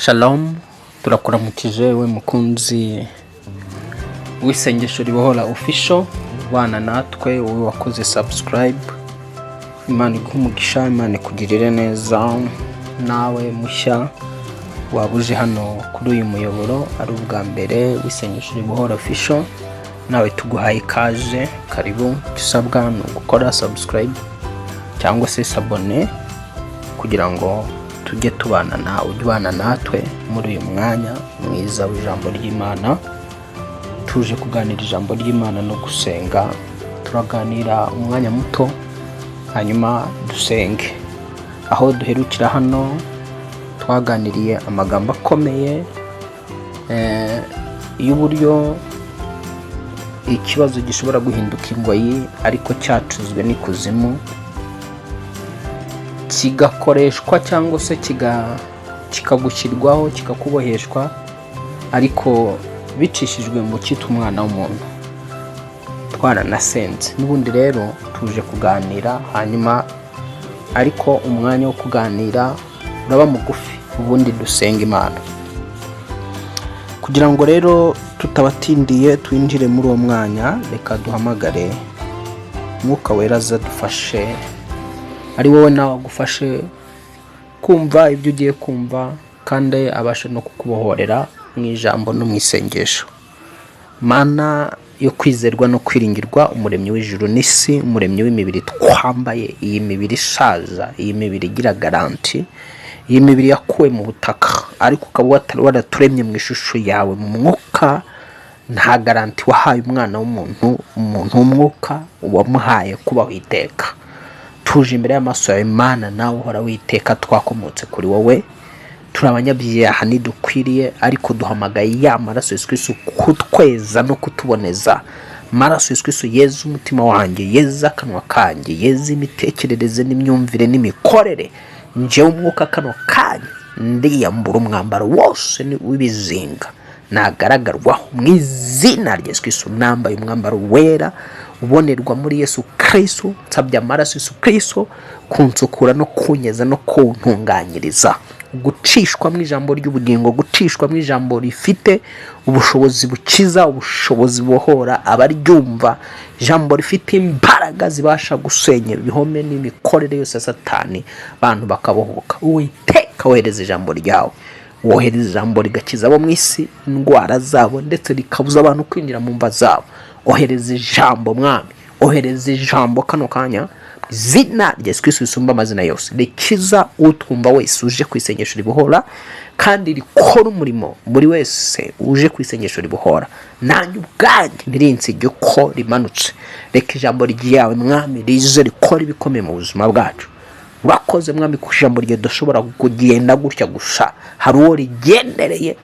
Shalom, turakuramukije we mukunzi w'isengesho ribohora official, bana natwe wowe wakoze subscribe. Imana iguhe umugisha, Imana ikugirire neza. Nawe mushya wabuje hano kuri uyu muyoboro ari ubwa mbere w'isengesho ribohora official, nawe tuguhaye ikaze. Karibu. Gisabwa no gukora subscribe cyangwa se s'abone kugira ngo tujye tubana natwe muri uyu mwanya mwiza w'ijambo ry'Imana. Tuje kuganira ijambo ry'Imana no gusenga. Turaganira umwanya muto hanyuma dusenge. Aho duherukira hano twaganiriye amagambo akomeye y'uburyo ikibazo gishobora guhinduka Ngoyi ariko cyacuzwe n'ikuzimu, kigakoreshwa cyangwa se kikagushyirwaho kikakuboheshwa ariko bicishijwe mu cyitwa umwana w'umuntu. Twaranasenze n'ubundi rero tuje kuganira, hanyuma ariko umwanya wo kuganira uraba mugufi, ubundi dusenga Imana kugira ngo rero tutabatindiye twinjire muri uwo mwanya. Reka duhamagare Mwuka Wera azadufashe, ari wowe nawe agufashe kumva ibyo ugiye kumva kandi abashe no kukubohorera mu ijambo no mu isengesho. Mana yo kwizerwa no kwiringirwa, umuremyi w'ijuru n'isi, umuremyi w'imibiri twambaye, iyi mibiri ishaza, iyi mibiri igira garanti, iyi mibiri yakuwe mu butaka ariko ukaba waraturemye mu ishusho yawe mu mwuka. Nta garanti wahaye umwana w'umuntu, umuntu w'umwuka wamuhaye kubaho iteka. Tuje imbere y'amaso yawe Mana, nawe uhora witeka, twakomotse kuri wowe, turi abanyabyaha ntidukwiriye, ariko duhamagaye ya maraso Yesu Kristo kutweza no kutuboneza. Maraso Yesu Kristo yeza umutima wanjye, yeza akanwa kanjye, yeza imitekerereze n'imyumvire n'imikorere. Njyewe umwuka akanwa kanjye ndiyambura umwambaro wose w'ibizinga nagaragarwaho mu izina rya Yesu Kristo. Nambaye umwambaro wera ubonerwa muri Yesu Kristo, nsabye amaraso Yesu Kristo kunsukura no kunyeza no kuntunganyiriza, gucishwa mu ijambo ry'ubugingo, gucishwa mu ijambo rifite ubushobozi bukiza, ubushobozi bubohora abaryumva, ijambo rifite imbaraga zibasha gusenya ibihome n'imikorere yose ya Satani, abantu bakabohoka. Uwiteka wohereza ijambo ryawe, wohereza ijambo rigakiza abo mu isi indwara zabo ndetse rikabuza abantu kwinjira mu mva zabo. Ohereza ijambo Mwami, ohereza ijambo kano kanya, izina rya Yesu Kristo risumba amazina yose, rikiza utwumva wese uje kwisengesho ribohora kandi rikora umurimo buri wese uje kwisengesho ribohora. Nanjye ubwanjye ntirinsige ko rimanutse. Reka ijambo ryawe Mwami rize rikora ibikomeye mu buzima bwacu. Urakoze Mwami ku ijambo rye dushobora kugenda gutya gusa. Hari uwo rigendereye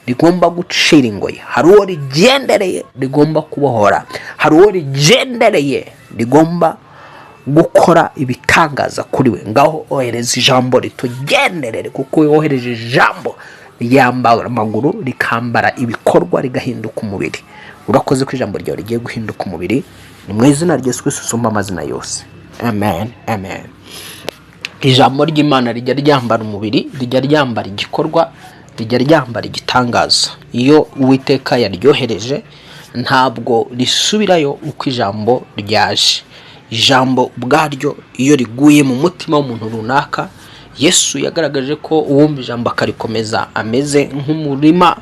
rigomba gucira Ngoyi, hari uwo rigendereye rigomba kubohora, hari uwo rigendereye rigomba gukora ibitangaza kuri we. Ngaho ohereza ijambo ritugenderere, kuko wohereje ijambo ryambara amaguru rikambara ibikorwa rigahinduka umubiri. Urakoze ko ijambo ryawe rigiye guhinduka umubiri, ni mu izina rya Yesu Kristo usumba amazina yose, amen, amen. Ijambo ry'Imana rijya ryambara umubiri, rijya ryambara igikorwa, rijya ryambara igitangaza. Iyo Uwiteka yaryohereje ntabwo risubirayo uko ijambo ryaje. Ijambo ubwaryo iyo riguye mu mutima w'umuntu runaka, Yesu yagaragaje ko uwumva ijambo akarikomeza ameze nk'umurima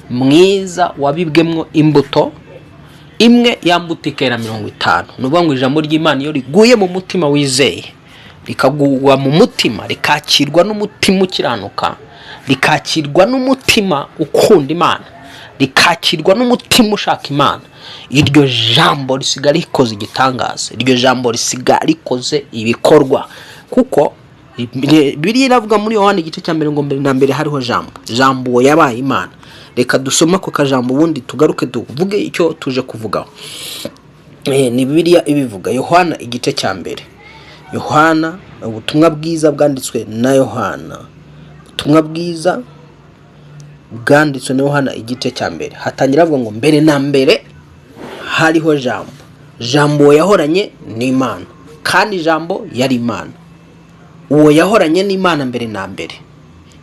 mwiza wabibwemwo imbuto imwe, yambuta ikera 50. Nuvuga ngo ijambo ry'Imana iyo riguye mu mutima wizeye, rikagwa mu mutima, rikakirwa n'umutima ukiranuka, rikakirwa n'umutima ukunda Imana, rikakirwa n'umutima ushaka Imana, iryo jambo risiga rikoze igitangaza, iryo jambo risiga rikoze ibikorwa. Kuko Bibiliya iravuga muri Yohana igice cya 1 ngo mbere na mbere hariho jambo, jambo yabaye Imana. Reka dusoma ko kajambo ubundi tugaruke tuvuge icyo tuje kuvugaho. Ni Bibiliya ibivuga, Yohana igice cya 1. Yohana, ubutumwa bwiza bwanditswe na Yohana, ubutumwa bwiza bwanditswe na Yohana igice cya 1. Hatangira avuga ngo mbere na mbere hariho jambo, jambo yahoranye n'Imana kandi jambo yari Imana. Uwo yahoranye n'Imana mbere na mbere,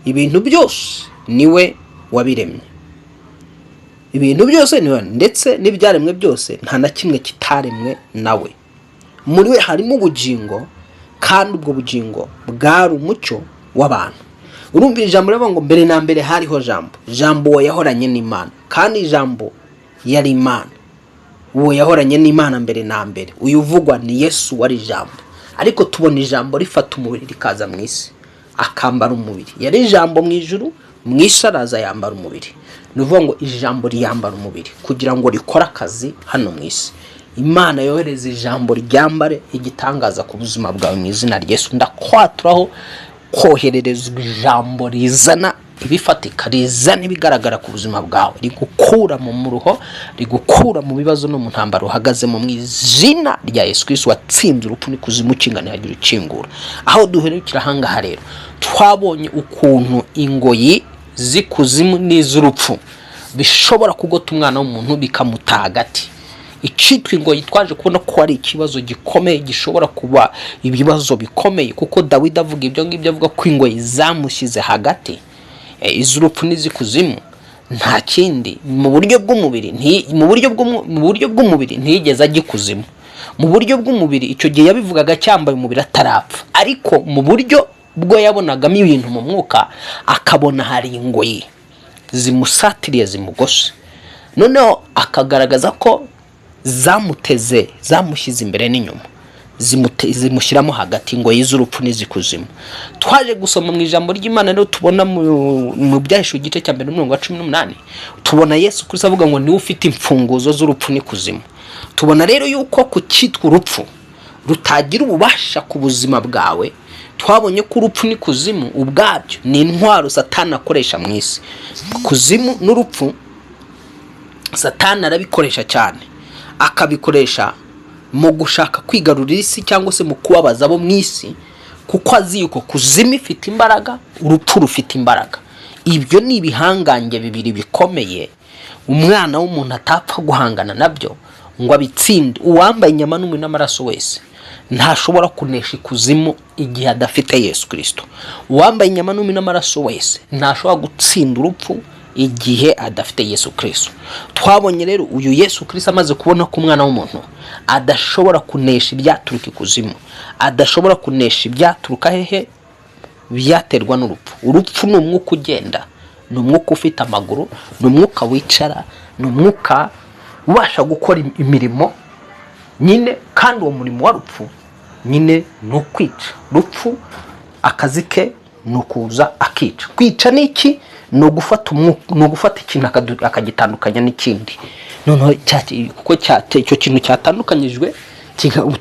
ibintu byose niwe wabiremye. Ibintu byose niwe, ndetse n'ibyaremwe byose nta na kimwe kitaremwe nawe. Muri we harimo ubugingo, kandi ubwo bugingo bwari umucyo w'abantu. Urumva ijambo rivuga ngo mbere na mbere hariho jambo. Jambo uwo yahoranye n'Imana, kandi ijambo yari Imana. Uwo yahoranye n'Imana mbere na mbere. Uyu uvugwa ni Yesu wari ijambo. Ariko tubona ijambo rifata umubiri rikaza mu isi, akambara umubiri. Yari ijambo mu ijuru, mu isi araza yambara umubiri. Ni ukuvuga ngo ijambo riyambara umubiri kugira ngo rikore akazi hano mu isi. Imana yohereza ijambo ryambare igitangaza ku buzima bwawe mu izina rya Yesu. Ndakwaturaho kohererezwa ijambo rizana ibifatika, rizana ibigaragara ku buzima bwawe, rigukura mu muruho, rigukura mu bibazo no mu ntambaro uhagazemo mu izina rya Yesu Kristo watsinze urupfu n'ikuzimu kingana yagira ukingura. Aho duherukira ahangaha rero twabonye ukuntu ingoyi z'ikuzimu n'iz'urupfu bishobora kugota umwana w'umuntu bikamuta hagati. Icyitwa ingoyi twaje kubona ko ari ikibazo gikomeye, gishobora kuba ibibazo bikomeye, kuko Dawidi avuga ibyo ngibyo, avuga ko ingoyi zamushyize hagati, iz'urupfu n'iz'ikuzimu. Nta kindi mu buryo bw'umubiri, mu buryo bw'umubiri ntiyigeze ajya ikuzimu. Mu buryo bw'umubiri icyo gihe yabivugaga cyambaye umubiri atarapfa, ariko mu buryo bwo yabonagamo ibintu mu mwuka, akabona hari ingoyi zimusatiriye zimugose. Noneho akagaragaza ko zamuteze, zamushyize imbere n'inyuma, zimushyiramo hagati, ingoyi z'urupfu n'iz'ikuzimu. Twaje gusoma mu ijambo ry'Imana rero tubona mu Byahishuwe igice cya 18 tubona Yesu Kristo avuga ngo niwe ufite imfunguzo z'urupfu n'ikuzimu. Tubona rero yuko ku cyitwa urupfu rutagira ububasha ku buzima bwawe. Twabonye ko urupfu n'ikuzimu ubwabyo ni intwaro Satani akoresha mu isi. Kuzimu n'urupfu Satani arabikoresha cyane, akabikoresha mu gushaka kwigarurira isi cyangwa se mu kubabaza abo mu isi, kuko azi yuko kuzimu ifite imbaraga, urupfu rufite imbaraga. Ibyo ni ibihangange bibiri bikomeye umwana w'umuntu atapfa guhangana nabyo ngo abitsinde. Uwambaye inyama n'umubiri n'amaraso wese ntashobora kunesha ikuzimu igihe adafite Yesu Kristo. Uwambaye inyama n'umubiri n'amaraso wese ntashobora gutsinda urupfu igihe adafite Yesu Kristo. Twabonye rero uyu Yesu Kristo amaze kubona ko umwana w'umuntu adashobora kunesha ibyaturuka ikuzimu, adashobora kunesha ibyaturuka hehe, byaterwa n'urupfu. Urupfu ni umwuka ugenda, ni umwuka ufite amaguru, ni umwuka wicara, ni umwuka ubasha gukora imirimo nyine, kandi uwo murimo wa rupfu nyine ni ukwica. Rupfu akazi ke ni ukuza akica. Kwica ni iki? Ni ugufata ikintu akagitandukanya n'ikindi. Noneho kuko icyo kintu cyatandukanyijwe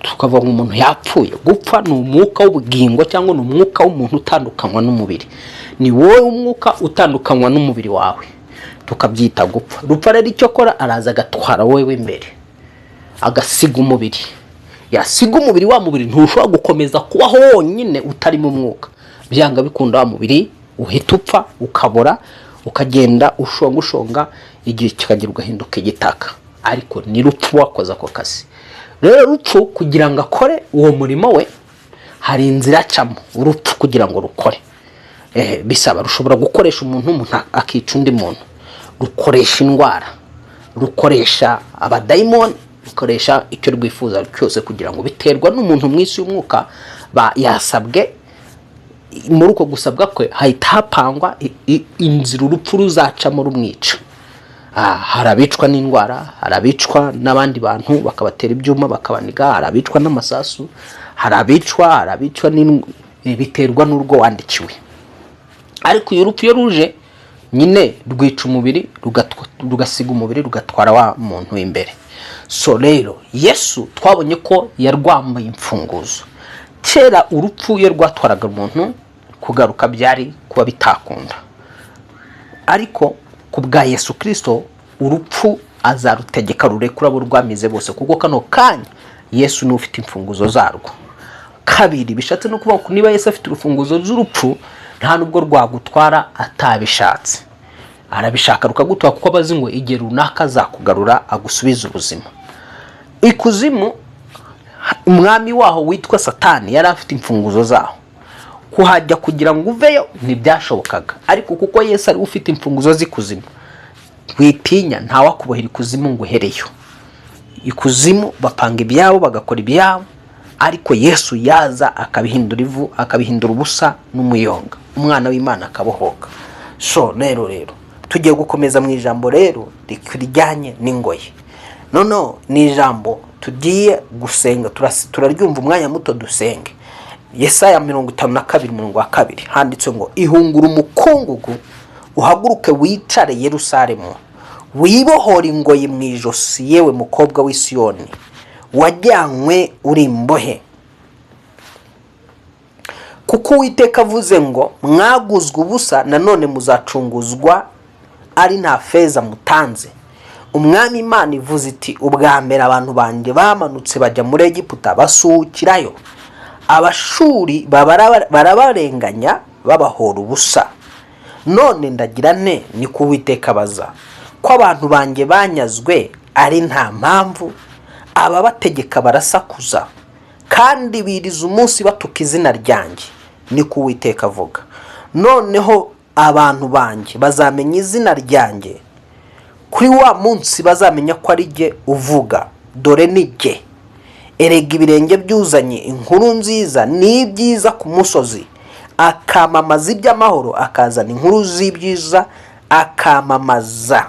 tukavuga ngo umuntu yapfuye. Gupfa ni umwuka w'ubugingo cyangwa ni umwuka w'umuntu utandukanywa n'umubiri. Ni wowe umwuka utandukanywa n'umubiri wawe, tukabyita gupfa. Rupfa rero icyo akora, araza agatwara wowe imbere, agasiga umubiri. Yasiga umubiri, wa mubiri ntushobora gukomeza kubaho wonyine utari mu mwuka. Byanga bikunda wa mubiri uhita upfa, ukabora, ukagenda ushonga, igihe kikagira ugahinduka igitaka. Ariko ni rupfu wakoze ako kazi. Rero rupfu kugira ngo akore uwo murimo we, hari inzira acamo. Urupfu kugira ngo rukore bisaba, rushobora gukoresha umuntu akica undi muntu, rukoresha indwara, rukoresha abadayimoni, rukoresha icyo rwifuza cyose, kugira ngo biterwa n'umuntu mu isi y'umwuka yasabwe. Muri uko gusabwa kwe hahita hapangwa inzira urupfu ruzacamo rumwica. Hari abicwa n'indwara, hari abicwa n'abandi bantu bakabatera ibyuma bakabaniga, hari abicwa n'amasasu, hari abicwa biterwa n'urwo wandikiwe. Ariko iyo rupfu iyo ruje nyine rwica umubiri, rugasiga umubiri, rugatwara wa muntu imbere. So rero Yesu twabonye ko yarwambaye imfunguzo. Kera urupfu iyo rwatwaraga umuntu, kugaruka byari kuba bitakunda. Ariko ku bwa Yesu Kristo urupfu azarutegeka rurekura abo rwamize bose, kuko kano kanya Yesu ni ufite imfunguzo zarwo. Kabiri, bishatse no kuvuga ko niba Yesu afite urufunguzo z'urupfu, nta nubwo rwagutwara atabishatse. Arabishaka rukagutwara, kuko abazi ngo igihe runaka azakugarura agusubiza ubuzima. Ikuzimu umwami waho witwa Satani yari afite imfunguzo zaho. kuhajya kugira ngo uveyo ntibyashobokaga, ariko kuko Yesu ari ufite imfunguzo z'ikuzimu, witinya ntawakubohera ikuzimu ngo uhereyo. Ikuzimu bapanga ibyabo bagakora ibyabo, ariko Yesu yaza akabihindura ivu, akabihindura ubusa n'umuyonga, umwana w'Imana akabohoka. So rero tugiye gukomeza mu ijambo rero rijyanye n'ingoyi. Nono ni ijambo tugiye gusenga, turaryumva umwanya muto dusenge. Yesaya 52:2 handitse ngo ihungura umukungugu uhaguruke wicare Yerusalemu, wibohora ingoyi mu ijosi yewe mukobwa w'i Siyoni, wajyanywe uri imbohe. Kuko Uwiteka avuze ngo mwaguzwe ubusa nanone muzacunguzwa ari nta feza mutanze. Umwami Imana ivuze iti ubwa mbere abantu banjye bamanutse bajya muri Egiputa basuhukirayo, Abashuri barabarenganya babahora ubusa. None ndagira nte ni ko Uwiteka abaza, ko abantu banjye banyazwe ari nta mpamvu, ababategeka barasakuza kandi biriza umunsi batuka izina ryanjye, ni ko Uwiteka avuga. Noneho abantu banjye bazamenya izina ryanjye, kuri wa munsi bazamenya ko ari jye uvuga, dore ni jye. Erega ibirenge byuzanye inkuru nziza n'ibyiza ku musozi, akamamaza iby'amahoro, akazana inkuru z'ibyiza, akamamaza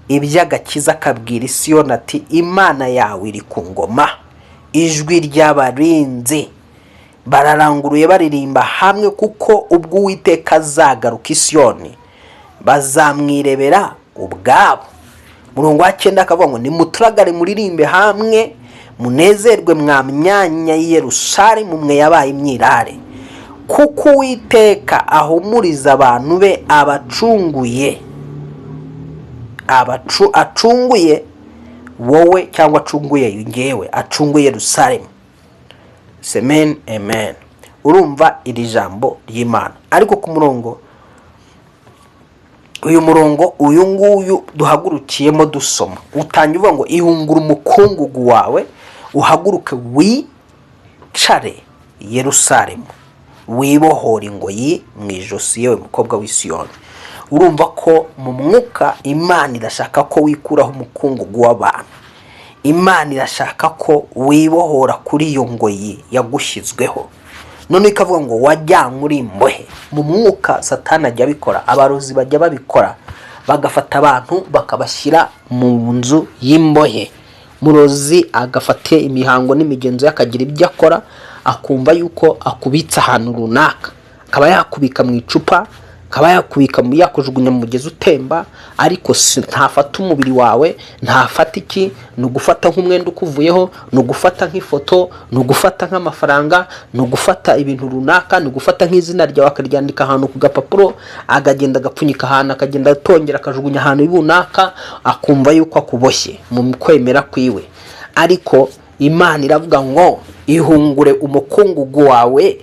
iby'agakiza, akabwira Siyoni ati Imana yawe iri ku ngoma. Ijwi ry'abarinzi bararanguruye baririmba hamwe, kuko ubwo Uwiteka azagaruka i Siyoni bazamwirebera ubwabo. Murongo wa 9 akavuga ngo nimuturagare muririmbe hamwe, munezerwe mwa myanya y'i Yerusalemu mwe yabaye imyirare, kuko Uwiteka ahumuriza abantu be abacunguye. Acunguye wowe cyangwa acunguye ngewe, acunguye Yerusalemu. Amen, amen. Urumva iri jambo ry'Imana. Ariko ku murongo uyu nguyu duhagurukiyemo dusoma, utangiye uvuga ngo ihungura umukungugu wawe uhaguruke wicare Yerusalemu, wibohora ingoyi mu ijosi yewe mukobwa w'i Siyoni. Urumva ko mu mwuka Imana irashaka ko wikuraho umukungugu w'abantu. Imana irashaka ko wibohora kuri iyo ngoyi yagushyizweho. None ikavuga ngo wajyanywe uri imbohe. Mu mwuka Satani ajya abikora, abarozi bajya babikora, bagafata abantu bakabashyira mu nzu y'imbohe. Murozi agafata imihango n'imigenzo y'akagira ibyo akora, akumva yuko akubitsa ahantu runaka, akaba yakubika mu icupa, akaba yakubika yakujugunya mu mugezi utemba, ariko ntafata umubiri wawe, ntafata iki, ni ugufata nk'umwenda ukuvuyeho, ni ugufata nk'ifoto, ni ugufata nk'amafaranga, ni ugufata ibintu runaka, ni ugufata nk'izina ryawe akaryandika ahantu ku gapapuro, agagenda agapfunyika ahantu, akagenda atongera akajugunya ahantu runaka, akumva yuko akuboshye mu kwemera kwiwe. Ariko Imana iravuga ngo ihungure umukungugu wawe,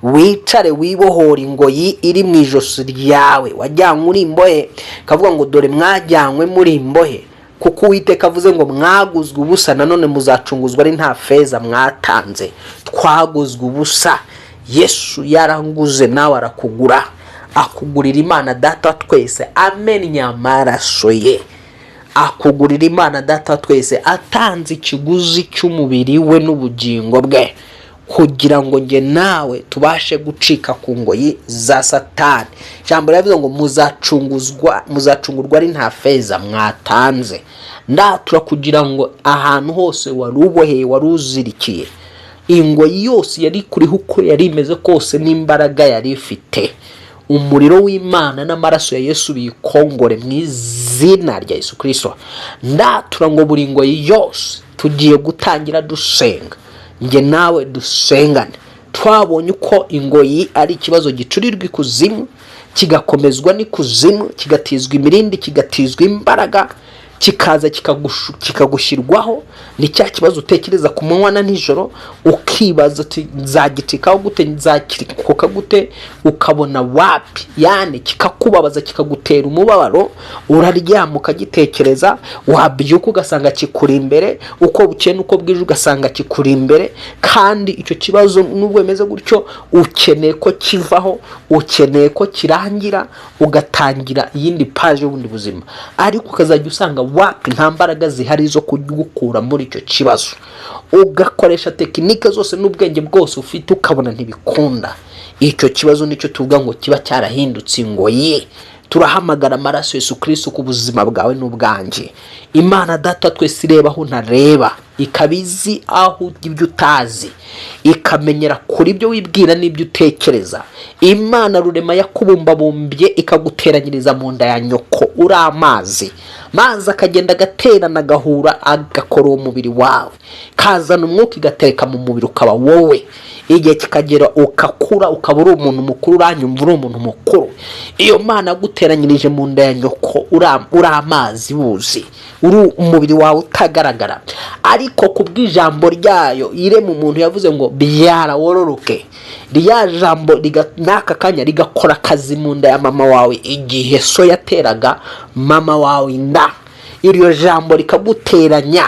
wicare wibohora ingoyi iri mu ijosi ryawe, wajyanywe uri imbohe. Kavuga ngo dore mwajyanywe muri imbohe, kuko Uwiteka avuze ngo mwaguzwe ubusa nanone muzacunguzwa ari nta feza mwatanze. Twaguzwe ubusa, Yesu yaranguze nawe arakugura, akugurira Imana Data twese amennye amaraso ye. Akugurira Imana Data twese atanze ikiguzi cy'umubiri we n'ubugingo bwe, kugira ngo nge nawe tubashe gucika ku ngoyi za Satani. Ijambo riravuga ngo muzacungurwa ari nta feza mwatanze. Ndatura kugira ngo ahantu hose waruboheye waruzirikiye, ingoyi yose yari kuriho uko yari imeze kose n'imbaraga yari ifite, umuriro w'Imana n'amaraso ya Yesu bikongore mu izina rya Yesu Kristo. Ndatura ngo buri ngoyi yose tugiye gutangira dusenga, nge nawe dusengane. Twabonye uko ingoyi ari ikibazo gicurirwa ikuzimu, kigakomezwa n'ikuzimu, kigatizwa imirindi, kigatizwa imbaraga, kikaza kikagushyirwaho. Ni cya kibazo utekereza ku manywa na nijoro, ukibaza ati nzagicikaho gute, nzakirikoka gute, ukabona wapi. Yani kikakubabaza, kikagutera umubabaro, uraryama ukagitekereza, wabyuka ugasanga kikuri imbere, uko bukeye uko bwije ugasanga kikuri imbere. Kandi icyo kibazo nubwo bimeze gutyo, ukeneye ko kivaho, ukeneye ko kirangira, ugatangira iyindi page y'ubundi buzima. Ariko ukazajya usanga wapi nta mbaraga zihari zo kugukura muri icyo kibazo, ugakoresha tekinike zose n'ubwenge bwose ufite, ukabona ntibikunda. Icyo kibazo nicyo tuvuga ngo kiba cyarahindutse Ngoyi. Turahamagara amaraso Yesu Kristo ku buzima bwawe n'ubwanjye. Imana Data twese ireba aho ntareba, ikabizi aho ibyo utazi, ikamenyera kuri ibyo wibwira n'ibyo utekereza. Imana rurema yakubumbabumbye ikaguteranyiriza mu nda ya nyoko uri amazi, mazi akagenda agaterana agahura agakora uwo mubiri wawe, kazana umwuka igatereka mu mubiri ukaba wowe. Igihe kikagera ukakura, ukaba uri umuntu mukuru, uranyumva uri umuntu mukuru. Iyo Mana yaguteranyirije mu nda ya nyoko uri amazi buzi, uri umubiri wawe utagaragara, ariko kubw'ijambo ryayo irema umuntu yavuze ngo byara wororoke. Rya jambo n'aka kanya rigakora akazi mu nda ya mama wawe igihe so yateraga mama wawe inda. Iryo jambo rikaguteranya,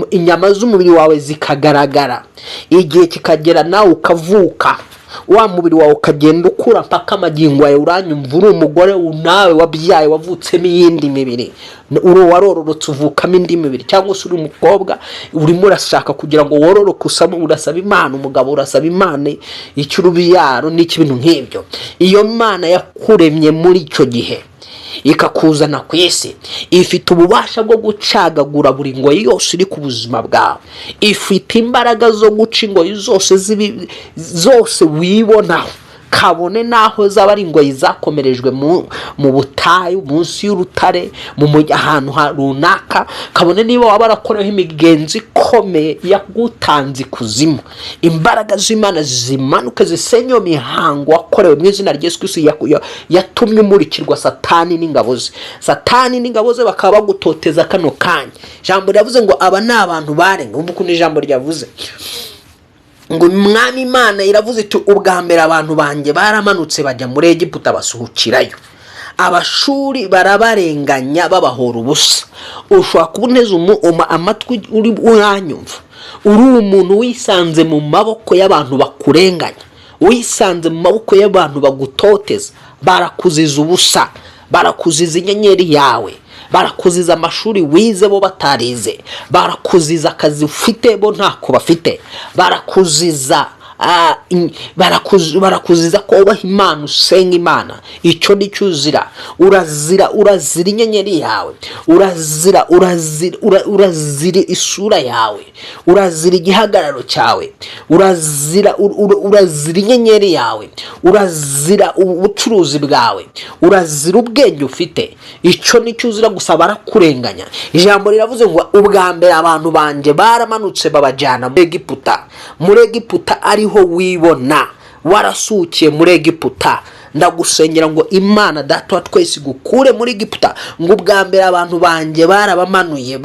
inyama z'umubiri wawe zikagaragara. Igihe kikagera nawe ukavuka, wa mubiri wawe ukagenda ukura mpaka amagingo yawe uranyumva uri umugore nawe wabyaye wavutsemo iyindi mibiri, uri warororotse uvukamo indi mibiri. Cyangwa se uri umukobwa urimo urashaka kugira ngo wororoke, urasaba Imana umugabo, urasaba Imana icy'urubyaro n'ikibintu nk'ibyo. Iyo Mana yakuremye muri icyo gihe ikakuzana ku isi, ifite ububasha bwo gucagagura buri ngoyi yose iri ku buzima bwawe. Ifite imbaraga zo guca ingoyi zose wibonaho, kabone naho zaba ari ingoyi zakomerejwe mu butayu, munsi y'urutare, mu ahantu runaka. Kabone niba waba warakoreho imigenzi ikomeye yagutanze kuzimu, imbaraga z'Imana zimanuke zisenye mihango wakorewe mu izina rya Yesu Kristo, yatumye umurikirwa Satani n'ingabo ze. Satani n'ingabo ze bakaba bagutoteza kano kanya. Ijambo ryavuze ngo aba ni abantu barenga. Umva ukuntu ijambo ryavuze ngo Mwami Imana iravuze iti ubwa mbere abantu banjye baramanutse bajya muri Egiputa basuhukirayo, abashuri barabarenganya babahora ubusa. Ushobora kuboneza amatwi uri uranyumva, uri umuntu wisanze mu maboko y'abantu bakurenganya, wisanze mu maboko y'abantu bagutoteza, barakuziza ubusa, barakuziza inyenyeri yawe, barakuziza amashuri wize bo batarize, barakuziza akazi ufite bo ntako bafite, barakuziza barakuziza ko ubaha Imana, usenga Imana. Icyo ni cyo uzira. Urazira inyenyeri yawe, urazira isura yawe, urazira igihagararo cyawe, urazira inyenyeri yawe, urazira ubucuruzi bwawe, urazira ubwenge ufite. Icyo ni cyo uzira, gusa barakurenganya. Ijambo riravuze ngo ubwa mbere abantu banje baramanutse babajyana muri Egiputa. Muri Egiputa ariho wibona warasukiye muri Egiputa. Ndagusengera ngo Imana Data wa twese gukure muri Egiputa. Ngo ubwa mbere abantu banje barabamanuye,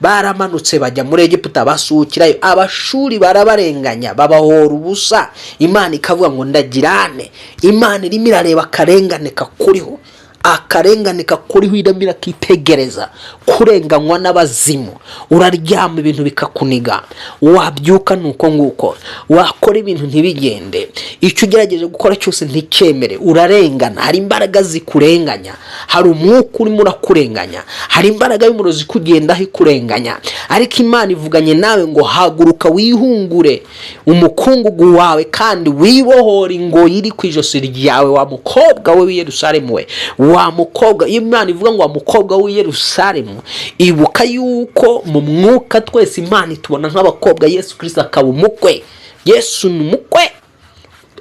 baramanutse bajya muri Egiputa basukirayo, abashuri barabarenganya babahora ubusa. Imana ikavuga ngo ndagirane. Imana irimo irareba akarengane kakuriho, akarengane kakuriho, iramira kitegereza kurenganywa n'abazimu. Uraryama ibintu bikakuniga, wabyuka nuko nguko, wakora ibintu ntibigende, icyo ugerageje gukora cyose nticyemere, urarengana. Hari imbaraga zikurenganya, hari umwuka urimo urakurenganya, hari imbaraga y'umurozi kugendaho ikurenganya. Ariko Imana ivuganye nawe ngo haguruka wihungure umukungugu wawe kandi wibohora ingoyi iri ku ijosi ryawe, wa mukobwa we w'i Yerusalemu we, wa mukobwa. Imana ivuga ngo wa mukobwa w'i Yerusalemu, ibuka yuko mu mwuka twese Imana itubona nk'abakobwa, Yesu Kristo akaba umukwe. Yesu ni umukwe,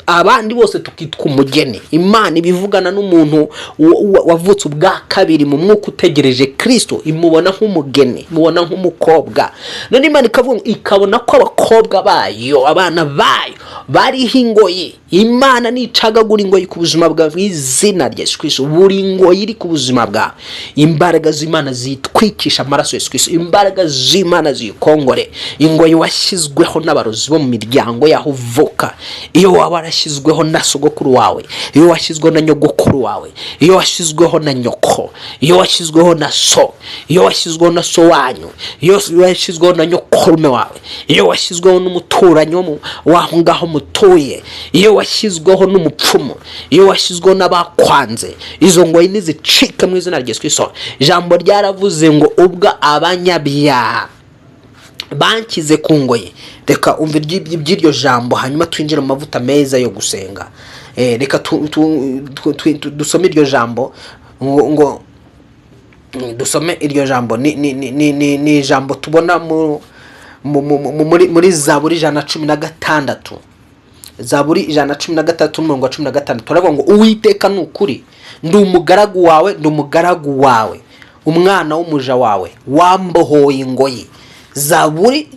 abandi bose tukitwa umugeni. Imana ibivugana n'umuntu wavutse ubwa kabiri mu mwuka utegereje Kristo, imubona nk'umugeni, imubona nk'umukobwa. None Imana ikabona ko abakobwa bayo, abana bayo bariho ingoyi. Imana nicagagura ingoyi ku buzima bwawe mu izina rya Yesu Kristo. Buri ngoyi iri ku buzima bwawe, imbaraga z'Imana zitwikisha amaraso ya Yesu Kristo, imbaraga z'Imana zikongore. Ingoyi washyizweho n'abarozi bo mu miryango yaho uvuka, iyo waba warashyizweho na sogokuru wawe, iyo washyizweho na nyogokuru wawe, iyo washyizweho na nyoko, iyo washyizweho na so, iyo washyizweho na so wanyu, iyo washyizweho na nyokorume wawe, iyo washyizweho n'umuturanyi waho ngaho mutuye, iyo washyizweho n'umupfumu, iyo washyizweho n'abakwanze, izo ngoyi nizicika mu izina rya Yesu Kristo. Ijambo ryaravuze ngo ubwo abanyabyaha bankize ku ngoyi. Reka umva iby'iryo jambo hanyuma twinjire mu mavuta meza yo gusenga. Reka dusome iryo jambo ngo dusome iryo jambo. Ni ijambo tubona muri Zaburi 116. Zaburi 116 umurongo wa 16 turavuga ngo Uwiteka nukuri, ndi umugaragu wawe, ndi umugaragu wawe, umwana w'umuja wawe, wambohoye ingoyi. Zaburi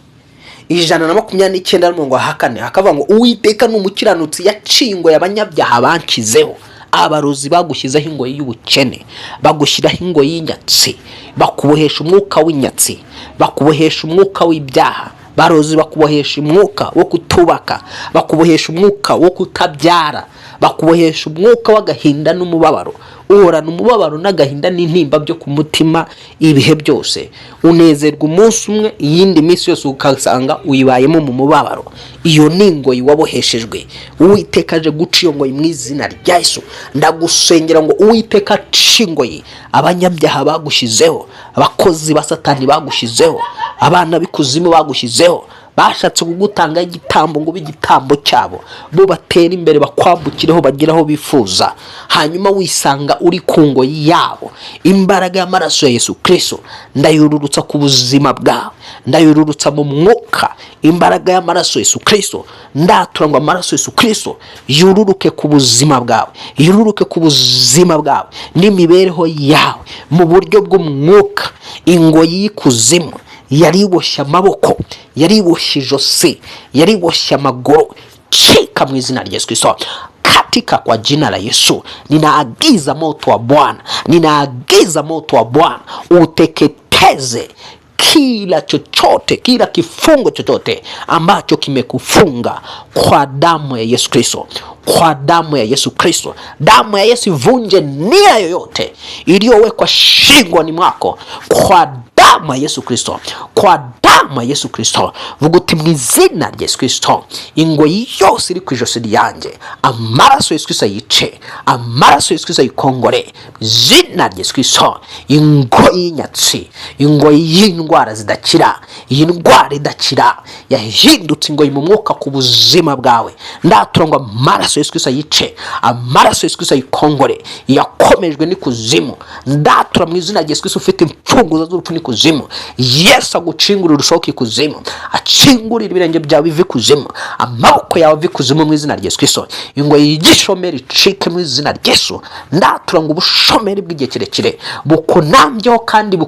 129 umurongo wa 4 hakavuga ngo Uwiteka n'umukiranutsi, yaciye ingoyi abanyabyaha bankizeho. Abarozi bagushyizeho ingoyi y'ubukene, bagushyiraho ingoyi y'inyatsi, bakubohesha umwuka w'inyatsi, bakubohesha umwuka w'ibyaha. Barozi bakubohesha umwuka wo kutubaka, bakubohesha umwuka wo kutabyara, bakubohesha umwuka w'agahinda n'umubabaro. Uhorana umubabaro n'agahinda n'intimba byo ku mutima ibihe byose. Unezerwa umunsi umwe, iyindi minsi yose ukasanga uyibayemo mu mubabaro. Iyo ni ingoyi waboheshejwe. Uwiteka aje guca iyo ngoyi mu izina rya Yesu. Ndagusengera ngo Uwiteka ace ingoyi abanyabyaha bagushizeho, abakozi ba Satani bagushizeho, abana b'ikuzimu bagushizeho, bashatse kugutanga igitambo ngo bigitambo cyabo, bo batera imbere bakwambukireho bagiraho bifuza, hanyuma wisanga uri ku ngoyi yabo. Imbaraga y'amaraso ya Yesu Kristo ndayururutsa ku buzima bwawe, ndayururutsa mu mwuka. Imbaraga y'amaraso ya Yesu Kristo ndatura ngo amaraso ya Yesu Kristo yururuke ku buzima bwawe, yururuke ku buzima bwawe n'imibereho yawe mu buryo bw'umwuka. Ingoyi y'ikuzimu yariboshye amaboko, yariboshye ijosi, yariboshye amaguru, chika mu izina rya Yesu Kristo. Katika kwa jina la Yesu ninaagiza moto wa Bwana, ninaagiza moto wa Bwana uteketeze kila chochote, kila kifungo chochote ambacho kimekufunga kwa damu ya Yesu Kristo, kwa damu ya Yesu Kristo. Damu ya Yesu ivunje nia yoyote iliyowekwa shingoni mwako kwa damu ya Yesu Kristo, kwa damu ya Yesu Kristo. Vuga uti mu izina rya Yesu Kristo, ingoyi yose iri ku ijosi ryanjye, amaraso ya Yesu Kristo yice, amaraso ya Yesu Kristo yikongore mu izina rya Yesu Kristo. Ingoyi y'inyatsi, ingoyi y'indwara zidakira, iyi ndwara idakira yahindutse ingoyi mu mwuka ku buzima bwawe, ndatura ngo amaraso ya Yesu Kristo yice, amaraso ya Yesu Kristo yikongore. Yakomejwe n'ikuzimu, ndatura mu izina rya Yesu Kristo ufite imfunguzo z'urupfu n'ikuzimu, Yesu agucingurira urushoke ikuzimu, acingurira ibirenge byawe bive ikuzimu, amaboko yawe ave ikuzimu mu izina rya Yesu Kristo. Ingoyi y'igishomeri icike mu izina rya Yesu. Ndatura ngo ubushomeri bw'igihe kirekire bukunambyeho kandi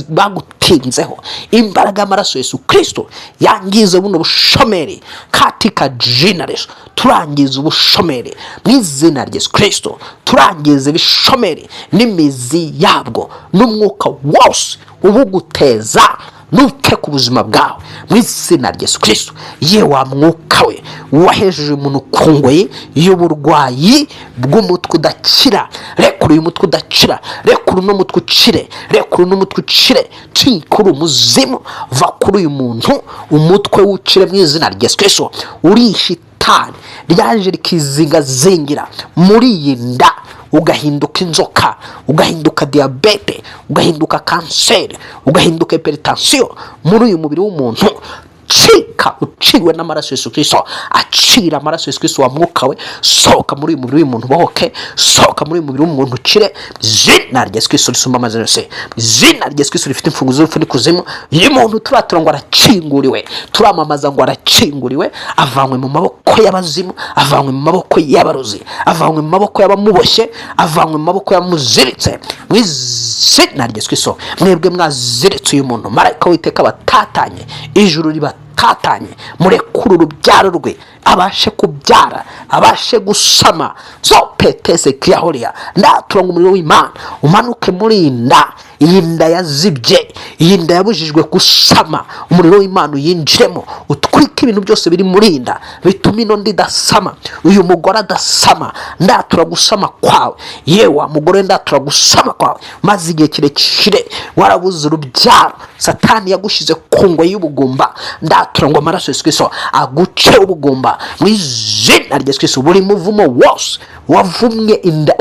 bagutinzeho, imbaraga y'amaraso ya Yesu Kristo yangize buno bushomeri katika jina la Yesu. Turangiza ubushomeri mu izina rya Yesu Kristo, turangiza ibishomeri n'imizi yabwo n'umwuka wose ubuguteza nupfe ku buzima bwawe mu izina rya Yesu Kristo. Ye wa mwuka we wahejeje umuntu ku ngoyi y'uburwayi bw'umutwe udakira, rekura uyu mutwe udakira, rekura uno mutwe ucire, rekura uno mutwe ucire, tikura umuzimu, va kuri uyu muntu, umutwe w'ucire mu izina rya Yesu Kristo. Uri shitani ryaje rikizingazingira muri iyi nda, ugahinduka inzoka, ugahinduka diabete, ugahinduka kanseri, ugahinduka hypertension muri uyu mubiri w'umuntu. cika uciwe n'amaraso Yesu Kristo. Acira amaraso Yesu Kristo wa mwuka we, sohoka muri uyu mubiri w'umuntu bohoke, sohoka muri uyu mubiri w'umuntu ukire. Izina rya Yesu Kristo risumba amazina yose, izina rya Yesu Kristo rifite imfunguzo y'urupfu n'ikuzimu. Iyo umuntu turatura ngo aracinguriwe, turamamaza ngo aracinguriwe, avanywe mu maboko y'abazimu, avanywe mu maboko y'abarozi, avanywe mu maboko y'abamuboshye, avanywe mu maboko y'amuziritse. Mu izina rya Yesu Kristo, mwebwe mwaziritse uyu muntu, marayika w'Uwiteka batatanye, ijuru ribatatanye, murekure urubyaro rwe, abashe kubyara, abashe gusama. So petese kiyahoria, ndatura ngo umuriro w'Imana umanuke muri inda, iyi nda yazibye, iyi nda yabujijwe gusama, umuriro w'Imana uyinjiremo, utwike ibintu byose biri muri inda bituma ino nda idasama, uyu mugore adasama. Ndatura gusama kwawe, yewe mugore, ndatura gusama kwawe, maze igihe kirekire warabuze urubyaro, satani yagushize ku ngoyi y'ubugumba. Ndatura ngo amaraso Yesu Kristo aguce ubugumba mu izina rya Yesu Kristo. Buri muvumo wose wavumye inda,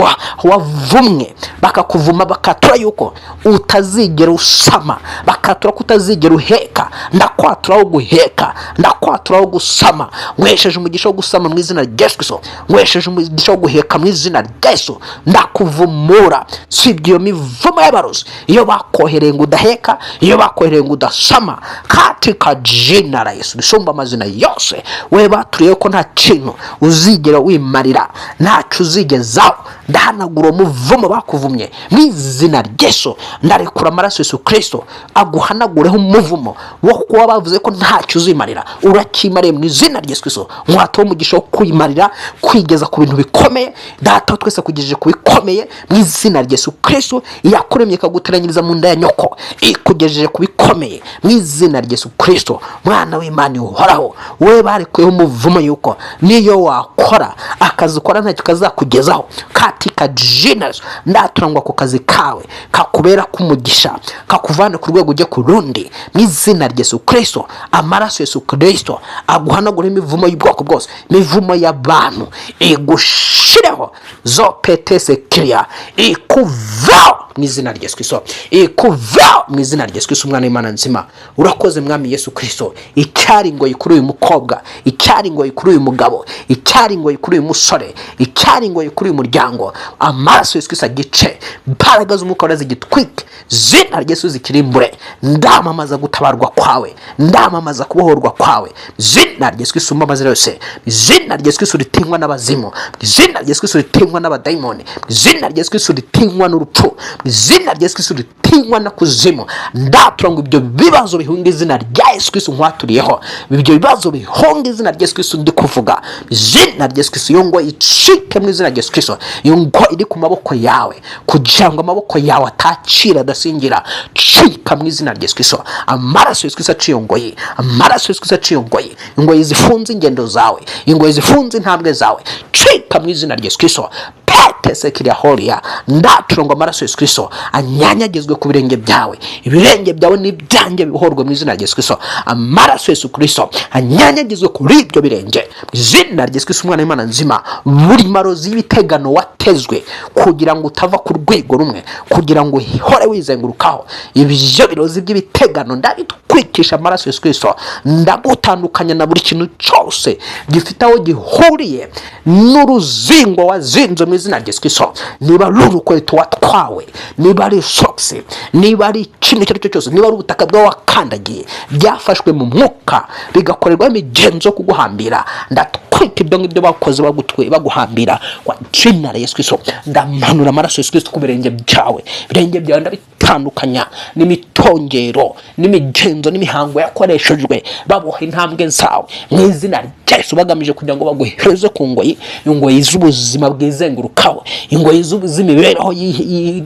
wavumwe bakakuvuma, bakatura yuko utazigera usama, bakatura ko utazigera uheka, ndakwatura wo guheka, ndakwatura wo gusama. Ngwesheje umugisha wo gusama mu izina rya Yesu Kristo, ngwesheje umugisha wo guheka mu izina rya Yesu. Ndakuvumura sibyo iyo mivumo y'abarozi, iyo bakohereye ngo udaheka, iyo bakohereye ngo udasama, katika jina la Yesu risumba amazina yose. We baturiye ko nta kintu uzigera wimarira, ntacyo uzigezaho. Ndahanagura umuvumo bakuvumye mu izina rya Yesu. Ndarekura amaraso Yesu Kristo aguhanagureho umuvumo wo kuba bavuze ko ntacyo uzimarira, urakimariye mu izina rya Yesu Kristo. Mwata umugisha wo kwimarira, kwigeza ku bintu bikomeye. Data twese kugejeje ku bikomeye mu izina rya Yesu Kristo. Yakuremye kaguteranyiriza mu nda ya nyoko, ikugejeje ku bikomeye mu izina rya Yesu Kristo. Mwana w'Imana uhoraho, we barekuyeho umuvumo yuko niyo wakora akazi ukora ntacyo kazakugezaho, katika jina. Ndaturangwa ku kazi kawe kakubera kumugisha, kakuvana ku rwego ujye ku rundi mu izina rya Yesu Kristo. Amaraso Yesu Kristo aguhanagura imivumo y'ubwoko bwose, imivumo y'abantu igushireho. Zo petese kiria ikuvao mu izina rya Yesu Kristo, ikuvao mu izina rya Yesu Kristo. Umwana w'Imana nzima, urakoze mwami Yesu Kristo. Icyari ngoyi kuri uyu mukobwa, icyari ngoyi kuri uyu mugabo, icyari ngoyi kuri uyu musore, icyari ngoyi kuri uyu muryango, amaraso Yesu Kristo agice, imbaraga z'umwuka wera zigitwike, zina rya Yesu zikirimbure. Ndamamaza gutabarwa kwawe, ndamamaza kubohorwa kwawe, zina rya Yesu Kristo amazina yose, zina rya Yesu Kristo ritinywa n'abazimu, zina rya Yesu Kristo ritinywa n'abadayimoni, zina rya Yesu Kristo ritinywa n'urupfu, zina rya Yesu Kristo ritinywa na kuzimu. Ndatura ngo ibyo bibazo bihunga izina rya Yesu Kristo nkwaturiyeho, ibyo bibazo bihunga izina rya Yesu Kristo ndi kuvuga, zina rya Yesu Kristo. Iyo ngo icike mu izina rya Yesu Kristo, iyo ngo iri ku maboko yawe kugira ngo amaboko yawe atacira adasingira, cika mu izina rya Yesu Kristo. Amaraso Yesu Kristo aciye ngoyi, amaraso Yesu Kristo aciye ngoyi, ingoyi zifunze ingendo zawe, ingoyi zifunze intambwe zawe, cika mu izina rya Yesu Kristo. Petese kiriahoria, ndaturongo amaraso Yesu Kristo anyanyagizwe ku birenge byawe, ibirenge byawe n'ibyanjye bihorwe mu izina rya Yesu Kristo. Amaraso Yesu Kristo anyanyagizwe kuri ibyo birenge mu izina rya Yesu Kristo. Umwana w'Imana nzima, buri marozi y'ibitegano watezwe kugira ngo utava ku rwego rumwe, kugira ngo uhore wizengurukaho, ibyo birozi by'ibitegano ndabitwikisha amaraso Yesu Kristo. Ndagutandukanya na buri kintu cyose gifite aho gihuriye n'uruzingo wazinze mu izina rya Yesu Kristo. Niba ari urukweto watwawe, niba ari sokisi, niba ari ikintu icyo ari cyo cyose, niba ari ubutaka bwawe wakandagiye byafashwe mu mwuka bigakorerwa imigenzo kuguhambira, ndatwika ibyo ngibyo bakoze baguhambira kwa jina la Yesu Kristo. Ndamanura amaraso Yesu Kristo ku birenge byawe, birenge byawe ndabitandukanya n'imitongero n'imigenzo n'imihango yakoreshejwe baboha intambwe zawe mu izina rya Yesu, bagamije kugira ngo baguhereze ku ngoyi, ingoyi z'ubuzima bwizengurukaho, ingoyi z'imibereho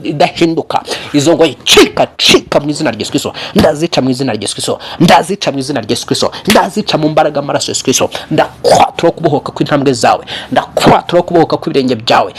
idahinduka. Izo ngoyi cika mu izina rya Yesu Kristo. Ndazica mu izina rya Yesu Kristo, ndazica mu izina rya Yesu Kristo, ndazica mu mbaraga amaraso Yesu Kristo. Ndakwatura kubohoka kw'intambwe zawe, ndakwatura kubohoka kw'ibirenge byawe.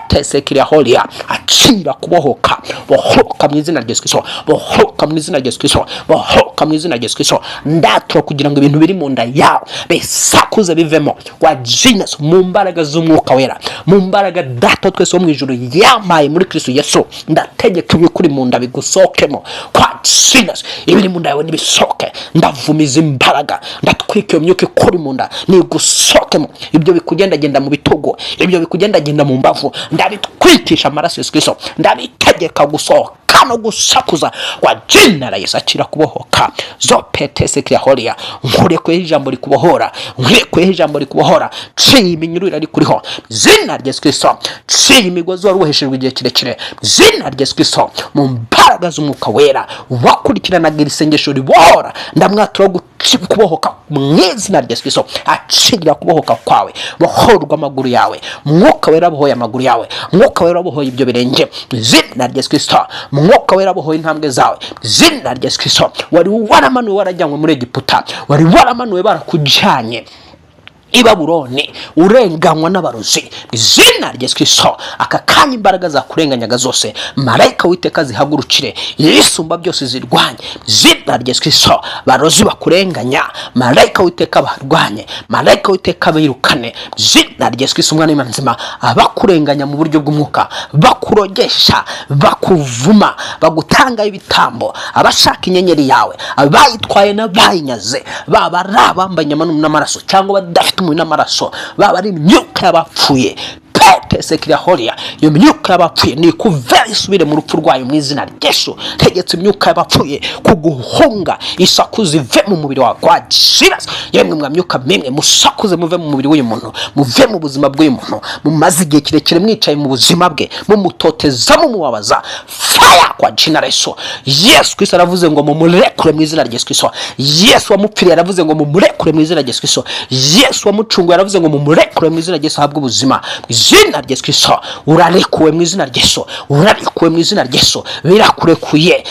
fete sekiria holia akira kubohoka bohoka mu izina rya Yesu Kristo bohoka mu izina rya Yesu Kristo bohoka mu izina rya Yesu Kristo ndatura kugira ngo ibintu biri mu nda yawe besakuze bivemo kwa Jesus mu mbaraga z'umwuka wera mu mbaraga data twese wo mu ijuru yamaye muri Kristo Yesu ndategeka ibikuri mu nda bigusokemo kwa Jesus ibiri mu nda yawe nibisoke ndavumiza imbaraga ndatwika iyo myuka ikuri mu nda nigusokemo ibyo bikugendagenda mu bitogo ibyo bikugendagenda mu mbavu ndabitwikisha amaraso Yesu Kristo ndabitegeka gusohoka no gusakuza kwa jina la Yesu akira kubohoka zopete sekiria holia nkure ko ijambo rikubohora nkure ko ijambo rikubohora iminyururu ari kuriho zina rya Yesu Kristo imigozi waruheshejwe igihe kirekire zina rya Yesu Kristo mu mbaraga z'umwuka wera wakurikiranaga isengesho ribohora ndamwatura kubohoka mu izina rya Yesu Kristo akira kubohoka kwawe bohorwa amaguru yawe mwuka wera bohoye amaguru yawe mwuka wera bohoye ibyo birenge zina rya Yesu Kristo mwuka wera bohoye intambwe zawe zina rya Yesu Kristo wari waramanuwe warajyanywe muri Egiputa wari waramanuwe barakujyanye i Babuloni urenganywa n'abarozi izina rya Yesu Kristo akakanya imbaraga za kurenganyaga zose marayika witeka zihagurukire yisumba byose zirwanye izina rya Yesu Kristo barozi bakurenganya marayika witeka barwanye marayika witeka birukane izina rya Yesu Kristo umwana w'Imana nzima abakurenganya mu buryo bw'umwuka bakurogesha bakuvuma bagutanga ibitambo abashaka inyenyeri yawe abayitwaye n'abayinyaze baba abambaye inyama n'amaraso cyangwa badafite umubiri n'amaraso baba ari imyuka y'abapfuye sekiria holia iyo myuka y'abapfuye ni kuvera isubire mu rupfu rwayo mu izina rya Yesu tegetse imyuka y'abapfuye kuguhunga isakuze ive mu mubiri wawe kwa Jesus yemwe mwamyuka mimwe musakuze muve mu mubiri w'uyu muntu muve mu buzima bw'uyu muntu mumaze igihe kirekire mwicaye mu buzima bwe mumutoteza mumubabaza fire kwa jina la Yesu Yesu Kristo aravuze ngo mumurekure mu izina rya Yesu Kristo Yesu wamupfiriye aravuze ngo mumurekure mu izina rya Yesu Kristo Yesu wamucunguye aravuze ngo mumurekure mu izina rya Yesu habwe ubuzima izina rya Yesu Kristo urarekuwe mu izina rya Yesu urarekuwe mu izina rya Yesu birakurekuye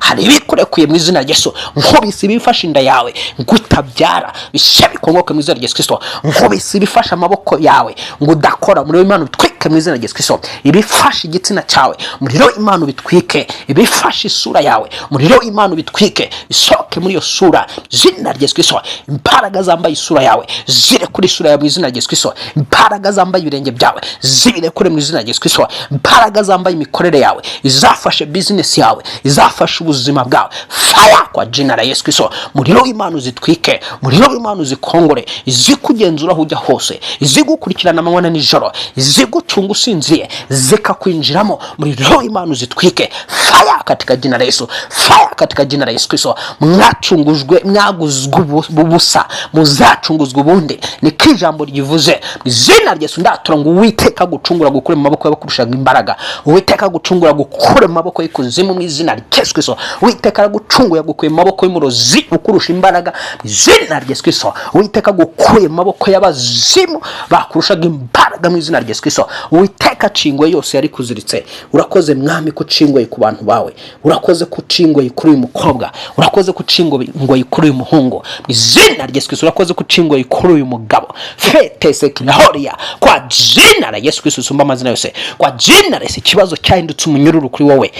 hari bikurekuye mu izina rya Yesu nkubise bifasha inda yawe ngutabyara bishe bikongoke mu izina rya Yesu Kristo nkubise bifasha amaboko yawe ngo udakora muri Imana bitwike mu izina rya Yesu Kristo ibifasha igitsina cyawe muriro Imana bitwike ibifasha isura yawe muriro Imana bitwike bisoke muri iyo sura izina rya Yesu Kristo imbaraga zambaye isura yawe zire kuri isura yawe mu izina rya Yesu Kristo imbaraga zambaye ibirenge byawe zibire kure mu izina rya Yesu Kristo imbaraga zambaye imikorere yawe izafashe business yawe izafashe ubuzima bwawe fire kwa jina la Yesu Kristo muriro w'Imana uzitwike muriro w'Imana uzikongore izikugenzura aho ujya hose izigukurikirana amanywa na nijoro izigucunga usinziriye zikakwinjiramo muriro w'Imana uzitwike fire katika jina la Yesu fire katika jina la Yesu Kristo mwacungujwe mwaguzwe ubusa muzacunguzwe ubundi ni kijambo rivuze izina rya Yesu ndatura ngo Uwiteka gucungura gukure mu maboko y'abakurushaga imbaraga Uwiteka gucungura gukure mu maboko y'ikuzimu mu izina rya Yesu Kristo Uwiteka gucungura gukuye mu maboko y'umurozi ukurusha imbaraga izina rya Yesu Kristo Uwiteka gukuye mu maboko y'abazimu bakurushaga imbaraga mu izina rya Yesu Kristo Uwiteka cingwe yose yari kuziritse urakoze mwami ko cingwe ku bantu bawe urakoze ko cingwe kuri uyu mukobwa urakoze ko cingwe kuri uyu muhungu izina rya Yesu Kristo urakoze ko cingwe kuri uyu mugabo fete sekiria holia kwa jina la Yesu Kristo usumba amazina yose kwa jina la Yesu kibazo cyahindutse umunyururu kuri wowe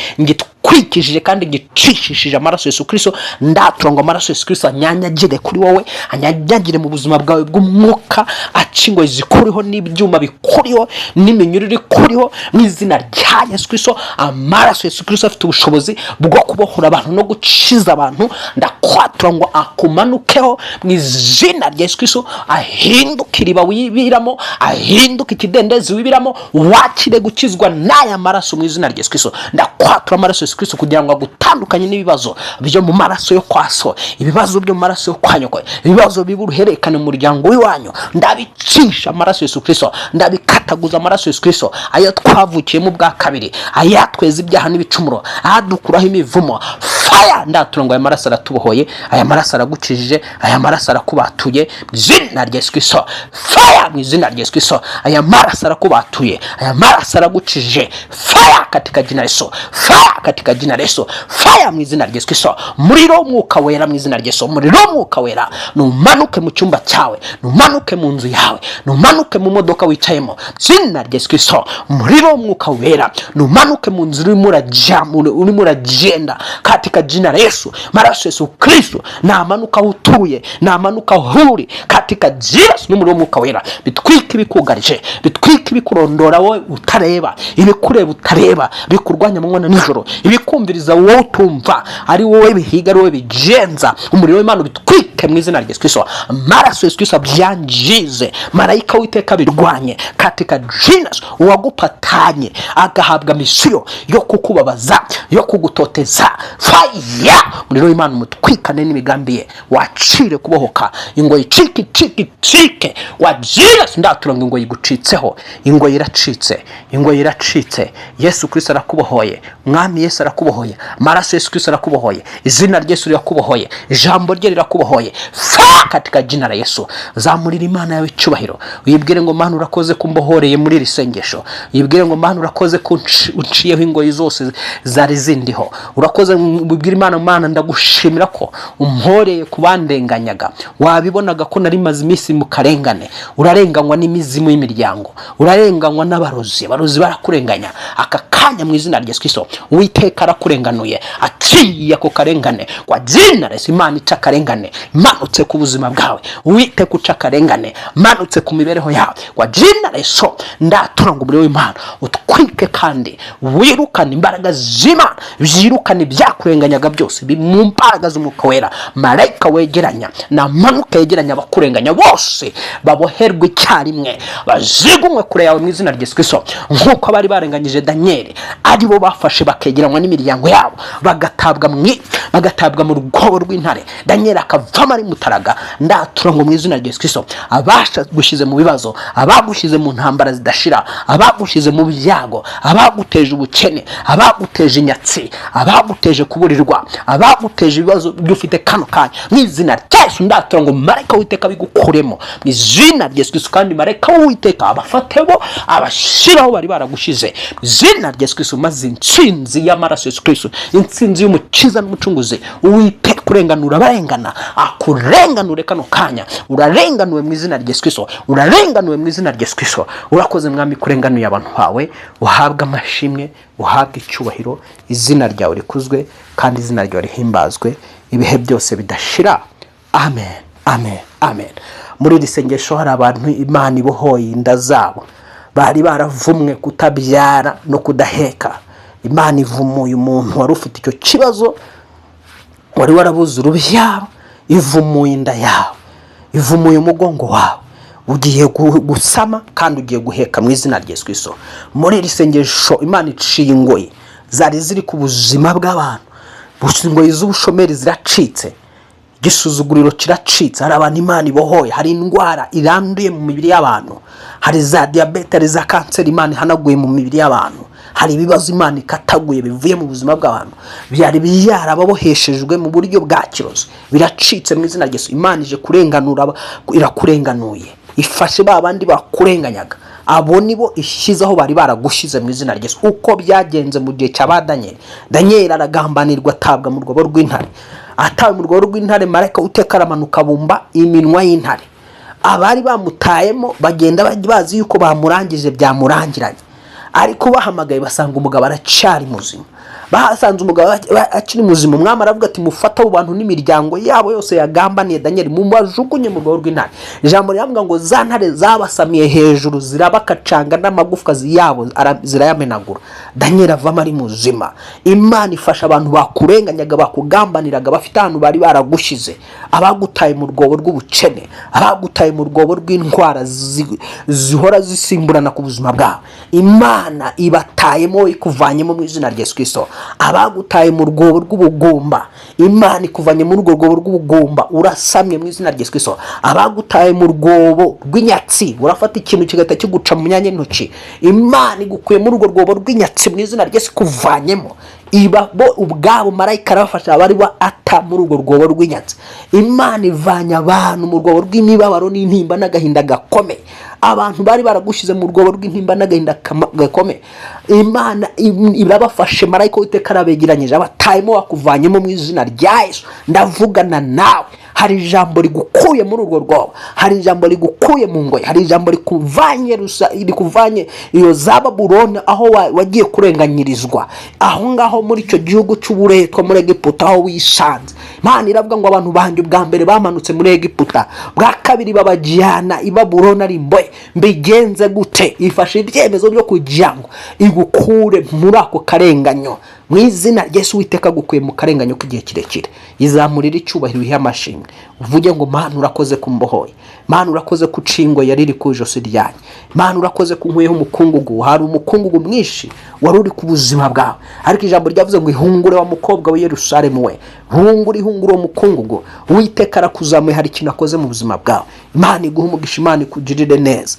kwikishije kandi gicishishije amaraso Yesu Kristo ndatura ngo amaraso Yesu Kristo anyanyagire kuri wowe anyanyagire mu buzima bwawe bw'umwuka acingo zikuriho n'ibyuma bikuriho n'iminyururu ikuriho mu izina rya Yesu Kristo amaraso Yesu Kristo afite ubushobozi bwo kubohora abantu no gukiza abantu ndakwatura ngo akumanukeho mu izina rya Yesu Kristo ahinduke iriba wibiramo ahinduke ikidendezi wibiramo wakire gukizwa n'aya maraso mu izina rya Yesu Kristo ndakwatura amaraso Yesu Kristo kugira ngo agutandukanye n'ibibazo byo mu maraso yo kwaso ibibazo byo mu maraso yo kwanyoko ibibazo biburuherekane mu muryango w'iwanyu ndabicisha amaraso Yesu Kristo ndabikataguza amaraso Yesu Kristo ayo twavukiye mu bwa kabiri ayatweza ibyaha n'ibicumuro adukuraho imivumo fire ndatura ngo aya maraso aratubohoye aya maraso aragukijije aya maraso arakubatuye mu izina rya Yesu Kristo fire mu izina rya Yesu Kristo aya maraso arakubatuye aya maraso aragukijije fire katika jina la Yesu fire katika jina la Yesu. Fire mu izina rya Yesu Kristo. Muriro mwuka wera mu izina rya Yesu. Muriro mwuka wera numanuke mu cyumba cyawe, numanuke mu nzu yawe, numanuke mu modoka wicayemo. Izina rya Yesu Kristo. Muriro mwuka wera numanuke mu nzu urimo uragenda katika jina la Yesu. Maraso Yesu Kristo namanuka utuye, namanuka huri katika jina n'umuriro mwuka wera. Bitwike bikugarije, bitwike bikurondora wowe utareba, ibikureba utareba, bikurwanya mu nijoro, ibikumviriza wowe utumva, ari wowe bihiga, ari wowe bigenza. Umuriro w'Imana bitwike mu izina rya Yesu Kristo. Maraso Yesu Kristo byanjize, marayika w'Iteka birwanye katika jina. Uwagupatanye agahabwa misiyo yo kukubabaza, yo kugutoteza. Fire umuriro w'Imana umutwikane n'imigambi ye, wacire kubohoka. Ingoyi cike wajira ndatura ngo ingoyi gucitseho. Ingoyi iracitse, ingoyi iracitse. Yesu Kristo arakubohoye, mwami Yesu arakubohoye, maraso Yesu Kristo arakubohoye, izina rya Yesu rirakubohoye, ijambo rye rirakubohoye. Fa katika jina la Yesu. Zamurira Imana yawe cyubahiro, uyibwire ngo Mana urakoze kumbohoreye muri iri sengesho, uyibwire ngo Mana urakoze kunciyeho ingoyi zose zari zindiho. Urakoze ubwire Imana, Mana ndagushimira ko umporeye kubandenganyaga, wabibonaga ko nari maze iminsi mu karengane. Urarenganywa n'imizimu y'imiryango, urarenganywa n'abarozi, abarozi barakurenganya. Aka kanya mu izina rya Yesu Kristo Uwiteka arakurenganuye, aciye ko karengane kwa jina la Yesu. Imana ica karengane manutse ku buzima bwawe, Uwiteka uca karengane manutse ku mibereho yawe kwa jina la Yesu. Ndatura ngo umuriro w'Imana utwike kandi wirukane imbaraga z'Imana, byirukane byakurenganyaga byose mu mbaraga z'umwuka wera. Marayika wegeranya na manuka yegeranya abakurenganya bose, baboherwe icyarimwe, bazigumwe kure yawe mu izina rya Yesu Kristo. Nk'uko abari barenganyije Daniel ari bo bafashe bakegeranywa n'imiryango yabo, bagatabwa mu rwobo rw'intare, Daniel akavamo ari mutaraga. Ndatura ngo mu izina rya Yesu Kristo abasha gushize mu bibazo, abagushize mu ntambara zidashira, abagushize mu byago, abaguteje ubukene, abaguteje inyatsi, abaguteje kuburirwa, abaguteje ibibazo byufite kano kanya, mu izina rya Yesu ndatura ngo marayika w'Iteka bigukuremo mu izina rya Yesu Kristo. Kandi marayika w'Iteka abafatebo abashiraho bari baragushize mu izina rya Yesu Kristo, maze intsinzi y'amaraso Yesu Kristo, intsinzi y'umukiza n'umucunguzi Uwiteka kurenganura abarengana, akurenganure kano kanya. Urarenganuwe mu izina rya Yesu Kristo, urarenganuwe mu izina rya Yesu Kristo. Urakoze mwami kurenganuye abantu bawe, uhabwe amashimwe, uhabwe icyubahiro, izina ryawe rikuzwe kandi izina ryawe rihimbazwe ibihe byose bidashira. Amen, amen, amen. Muri iri sengesho hari abantu Imana ibohoye inda zabo, bari baravumwe kutabyara no kudaheka. Imana ivumuye umuntu wari ufite icyo kibazo, wari warabuze urubyaro, ivumuye inda yawe, ivumuye umugongo wawe, ugiye gusama kandi ugiye guheka mu izina rya Yesu Kristo. Muri iri sengesho Imana iciye ingoyi zari ziri ku buzima bw'abantu, ingoyi z'ubushomeri ziracitse, igisuzuguriro kiracitse. Hari abantu Imana ibohoye, hari indwara iranduye mu mibiri y'abantu, hari za diabete, hari za kanseri Imana ihanaguye mu mibiri y'abantu, hari ibibazo Imana ikataguye bivuye mu buzima bw'abantu, byari byarababoheshejwe mu buryo bwa kirozi, biracitse mu izina rya Yesu. Imana ije kurenganura, irakurenganuye, ifashe ba bandi bakurenganyaga, abo nibo ishyizeho bari baragushize mu izina rya Yesu. Uko byagenze mu gihe cya Daniel, Daniel aragambanirwa atabwa mu rwobo rw'intare, atawe mu rwobo rw'intare, marayika w'Iteka aramanuka bumba iminwa y'intare. Abari bamutayemo bagenda bazi yuko bamurangije, byamurangiranye, ariko bahamagaye basanga umugabo aracyari muzima. Basanze umugabo akiri muzima, umwami aravuga ati mufata abo bantu n'imiryango yabo yose yagambaniye Daniel, mubajugunye mu rwobo rw'intare. Ijambo ryavuga ngo za ntare zabasamiye hejuru, zirabakacanga n'amagufwa yabo zirayamenagura. Daniel avamo ari muzima. Imana ifasha abantu bakurenganyaga, bakugambaniraga, bafite ahantu bari baragushize, abagutaye mu rwobo rw'ubukene, abagutaye mu rwobo rw'indwara zihora zisimburana ku buzima bwawe. Imana ibatayemo, ikuvanyemo mu izina rya Yesu Kristo. Abagutaye mu rwobo rw'ubugumba, Imana ikuvanye mu rwobo rw'ubugumba, urasamye mu izina rya Yesu Kristo. Abagutaye mu rwobo rw'inyatsi, urafata ikintu kigahita kiguca mu myanya y'intoki, Imana igukuye mu rwobo rw'inyatsi mu izina rya Yesu, kuvanyemo. iba bo ubwabo marayika arabafasha bari ata muri urwo rwobo rw'inyatsi. Imana ivanya abantu mu rwobo rw'imibabaro n'intimba n'agahinda gakomeye. Abantu bari baragushize mu rwobo rw'intimba n'agahinda gakomeye, Imana irabafashe, marayika w'Uwiteka arabegeranyije abatayemo bakuvanyemo mu izina rya Yesu. Ndavugana nawe, hari ijambo rigukuye muri urwo rwobo, hari ijambo rigukuye mu ngoyi, hari ijambo rikuvanye iyo za Babuloni aho wagiye kurenganyirizwa, aho ngaho muri icyo gihugu cy'uburetwa muri Egiputa aho wisanze. Imana iravuga ngo abantu banjye bwa mbere bamanutse muri Egiputa, bwa kabiri babajyana i Babuloni ari imbohe. Mbigenze gute? Ifashe ibyemezo byo kugira ngo igukure muri ako karenganyo mu izina rya Yesu. Uwiteka gukuye mu karenganyo k'igihe kirekire, izamurira icyubahiro ihe amashimwe, uvuge ngo Mana urakoze kumbohoye, Mana urakoze kucingo yari iri ku ijosi ryanjye, Mana urakoze kunkuyeho umukungugu. Hari umukungugu mwinshi wari uri ku buzima bwawe, ariko ijambo ryavuze ngo ihungure wa mukobwa we Yerusalemu we, ihungure uwo mukungugu. Uwiteka arakuzamuye, hari ikintu akoze mu buzima bwawe. Imana iguha umugisha, Imana ikugirire neza,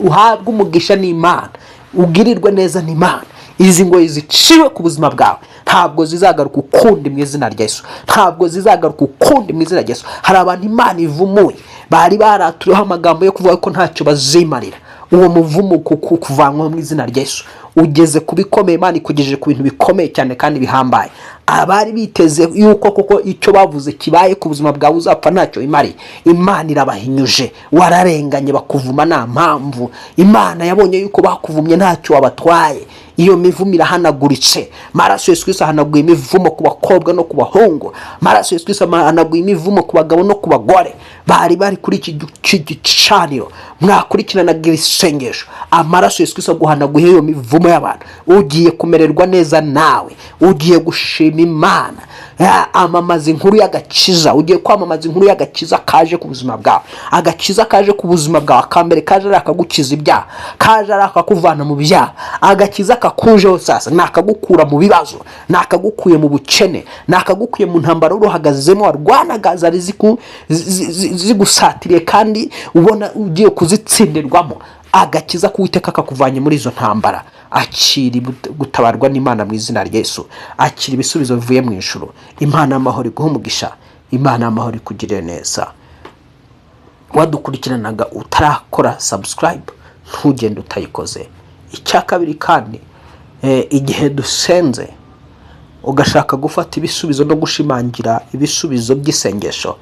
uhabwe umugisha n'Imana, ugirirwe neza n'Imana. Izi ngoyi ziciwe ku buzima bwawe ntabwo zizagaruka ukundi mu izina rya Yesu, ntabwo zizagaruka ukundi mu izina rya Yesu. Hari abantu Imana ivumuye bari baraturiho amagambo yo kuvuga ko ntacyo bazimarira. Uwo muvumo kuvanwa mu izina rya Yesu ugeze kubikomeye. Imana ikugejeje ku bintu bikomeye cyane kandi bihambaye. Abari biteze yuko koko icyo bavuze kibaye ku buzima bwawe uzapfa ntacyo imari, Imana irabahinyuje. Wararenganye bakuvuma nta mpamvu. Imana yabonye yuko bakuvumye ntacyo wabatwaye. Iyo mivumo irahanaguritse. Maraso Yesu Kristo ahanaguye imivumo ku bakobwa no ku bahungu. Maraso Yesu Kristo ahanaguye imivumo ku bagabo no ku bagore bari kuri iki gicaniro mwakurikiranaga isengesho. Amaraso Yesu Kristo guhanaguye iyo mivumo y'abantu. Ugiye kumererwa neza nawe, ugiye gushima Imana, amamaza inkuru y'agakiza. Ugiye kwamamaza inkuru y'agakiza kaje ku buzima bwawe. Agakiza kaje ku buzima bwawe akambere kaje arakagukiza ibyaha, kaje arakakuvana mu byaha. Agakiza kakujeho sasa nakagukura mu bibazo, nakagukuye mu bukene, nakagukuye mu ntambara uruhagazemo warwanaga zari zigusatiriye kandi ubona ugiye kuzitsindirwamo. Agakiza k'Uwiteka kakuvanye muri izo ntambara. Akiri gutabarwa n'Imana mu izina rya Yesu. Akiri ibisubizo bivuye mu ijuru. Imana y'amahoro iguha umugisha, Imana y'amahoro ikugirire neza. Wadukurikiranaga utarakora subscribe, ntugende utayikoze. Icya kabiri kandi, igihe dusenze ugashaka gufata ibisubizo no gushimangira ibisubizo by'isengesho,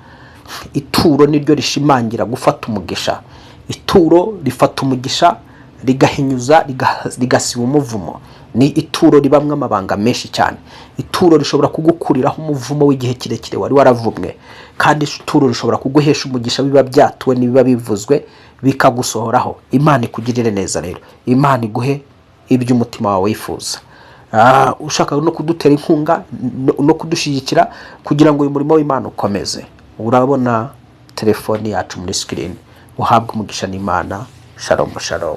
ituro niryo rishimangira gufata umugisha. Ituro rifata umugisha rigahinyuza rigasiba umuvumo. Ni ituro ribamwe amabanga menshi cyane. Ituro rishobora kugukuriraho umuvumo w'igihe kirekire wari waravumwe, kandi ituro rishobora kuguhesha umugisha biba byatuwe nibiba bivuzwe bikagusohoraho. Imana ikugirire neza rero, Imana iguhe ibyo umutima wawe wifuza. Ushaka no kudutera inkunga no kudushyigikira kugira ngo uyu murimo w'Imana ukomeze, urabona telefoni yacu muri screen. Uhabwe umugisha n'Imana. Shalom shalom.